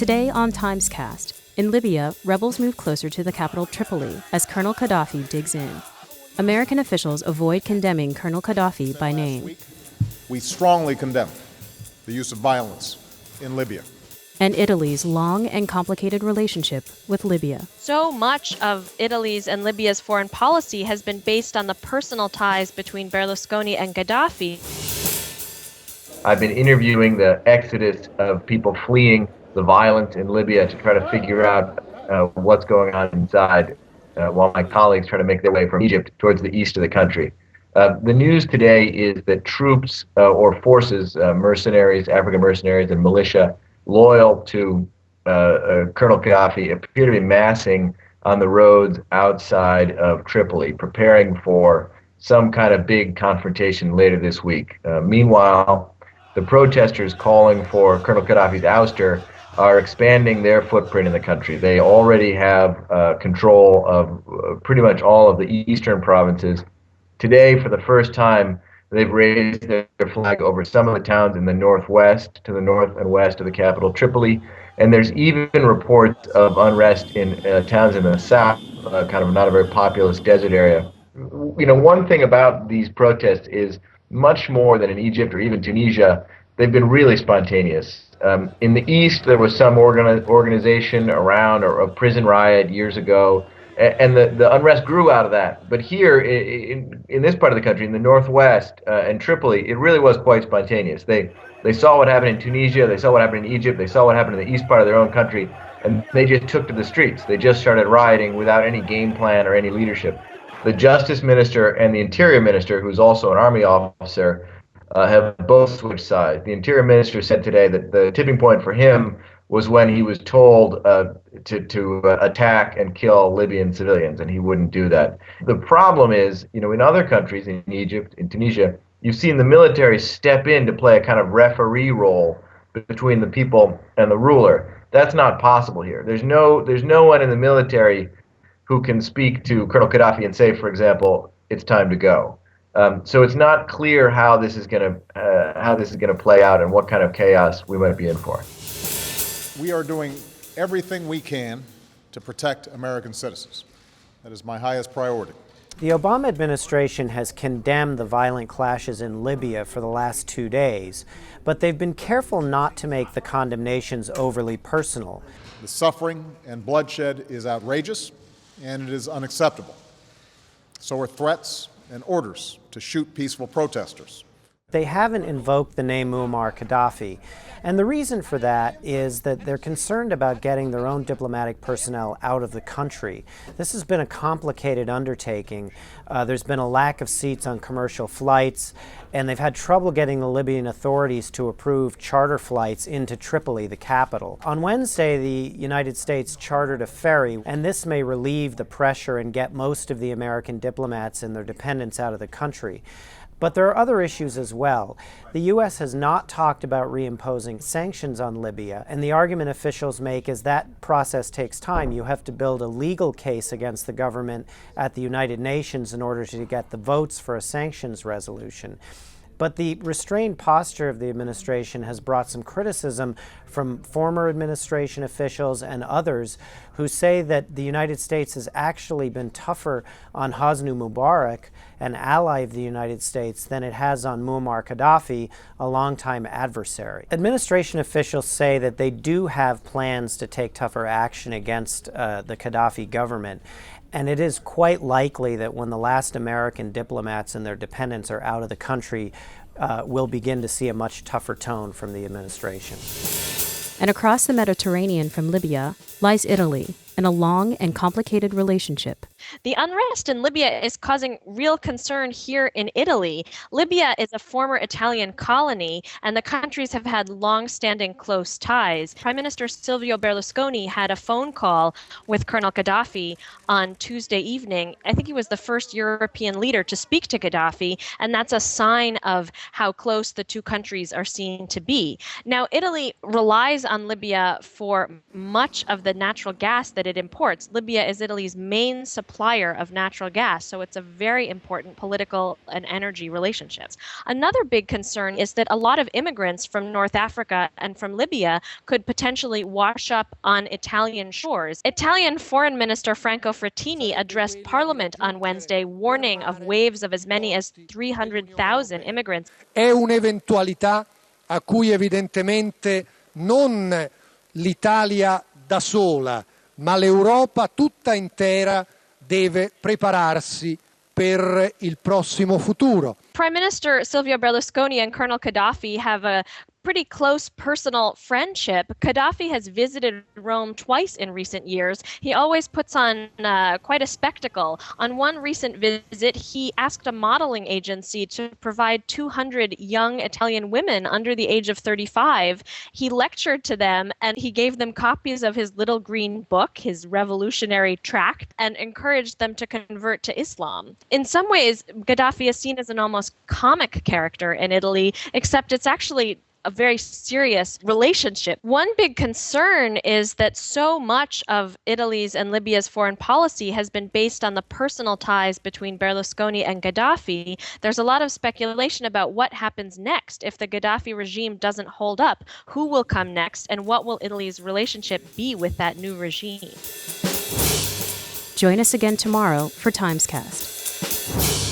Today on TimesCast, in Libya, rebels move closer to the capital Tripoli as Colonel Qaddafi digs in. American officials avoid condemning Colonel Qaddafi by name. We strongly condemn the use of violence in Libya. And Italy's long and complicated relationship with Libya. So much of Italy's and Libya's foreign policy has been based on the personal ties between Berlusconi and Gaddafi. I've been interviewing the exodus of people fleeing the violence in Libya to try to figure out what's going on inside, while my colleagues try to make their way from Egypt towards the east of the country. The news today is that troops or forces, mercenaries, African mercenaries and militia, loyal to Colonel Qaddafi appear to be massing on the roads outside of Tripoli, preparing for some kind of big confrontation later this week. Meanwhile, the protesters calling for Colonel Qaddafi's ouster are expanding their footprint in the country. They already have control of pretty much all of the eastern provinces. Today, for the first time, they've raised their flag over some of the towns in the northwest, to the north and west of the capital, Tripoli. And there's even reports of unrest in towns in the south, kind of not a very populous desert area. You know, one thing about these protests is much more than in Egypt or even Tunisia, they've been really spontaneous. In the east, there was some organization around or a prison riot years ago, and the unrest grew out of that. But here, in this part of the country, in the northwest and Tripoli, it really was quite spontaneous. They saw what happened in Tunisia, they saw what happened in Egypt, they saw what happened in the east part of their own country, and they just took to the streets. They just started rioting without any game plan or any leadership. The Justice Minister and the Interior Minister, who's also an army officer, have both switched sides. The Interior Minister said today that the tipping point for him was when he was told to attack and kill Libyan civilians, and he wouldn't do that. The problem is, you know, in other countries, in Egypt, in Tunisia, you've seen the military step in to play a kind of referee role between the people and the ruler. That's not possible here. There's no one in the military who can speak to Colonel Qaddafi and say, for example, it's time to go. So it's not clear how this is going to play out and what kind of chaos we might be in for. We are doing everything we can to protect American citizens. That is my highest priority. The Obama administration has condemned the violent clashes in Libya for the last 2 days, but they've been careful not to make the condemnations overly personal. The suffering and bloodshed is outrageous, and it is unacceptable. So are threats and orders to shoot peaceful protesters. They haven't invoked the name Muammar Gaddafi, and the reason for that is that they're concerned about getting their own diplomatic personnel out of the country. This has been a complicated undertaking. There's been a lack of seats on commercial flights, and they've had trouble getting the Libyan authorities to approve charter flights into Tripoli, the capital. On Wednesday, the United States chartered a ferry, and this may relieve the pressure and get most of the American diplomats and their dependents out of the country. But there are other issues as well. The U.S. has not talked about reimposing sanctions on Libya, and the argument officials make is that process takes time. You have to build a legal case against the government at the United Nations in order to get the votes for a sanctions resolution. But the restrained posture of the administration has brought some criticism from former administration officials and others who say that the United States has actually been tougher on Hosni Mubarak, an ally of the United States, than it has on Muammar Gaddafi, a longtime adversary. Administration officials say that they do have plans to take tougher action against the Gaddafi government. And it is quite likely that when the last American diplomats and their dependents are out of the country, we'll begin to see a much tougher tone from the administration. And across the Mediterranean from Libya lies Italy, in a long and complicated relationship. The unrest in Libya is causing real concern here in Italy. Libya is a former Italian colony, and the countries have had long-standing close ties. Prime Minister Silvio Berlusconi had a phone call with Colonel Qaddafi on Tuesday evening. I think he was the first European leader to speak to Qaddafi, and that's a sign of how close the two countries are seen to be. Now, Italy relies on Libya for much of the natural gas that it imports. Libya is Italy's main supplier of natural gas, so it's a very important political and energy relationships. Another big concern is that a lot of immigrants from North Africa and from Libya could potentially wash up on Italian shores. Italian Foreign Minister Franco Frattini addressed Parliament on Wednesday, warning of waves of as many as 300,000 immigrants. È un'eventualità a cui evidentemente non l'Italia da sola, ma l'Europa tutta intera deve prepararsi per il prossimo futuro. Prime Minister Silvio Berlusconi and Colonel Qaddafi have a pretty close personal friendship. Qaddafi has visited Rome twice in recent years. He always puts on quite a spectacle. On one recent visit, he asked a modeling agency to provide 200 young Italian women under the age of 35. He lectured to them and he gave them copies of his little green book, his revolutionary tract, and encouraged them to convert to Islam. In some ways, Gaddafi is seen as an almost comic character in Italy, except it's actually a very serious relationship. One big concern is that so much of Italy's and Libya's foreign policy has been based on the personal ties between Berlusconi and Gaddafi. There's a lot of speculation about what happens next if the Gaddafi regime doesn't hold up. Who will come next, and what will Italy's relationship be with that new regime? Join us again tomorrow for TimesCast.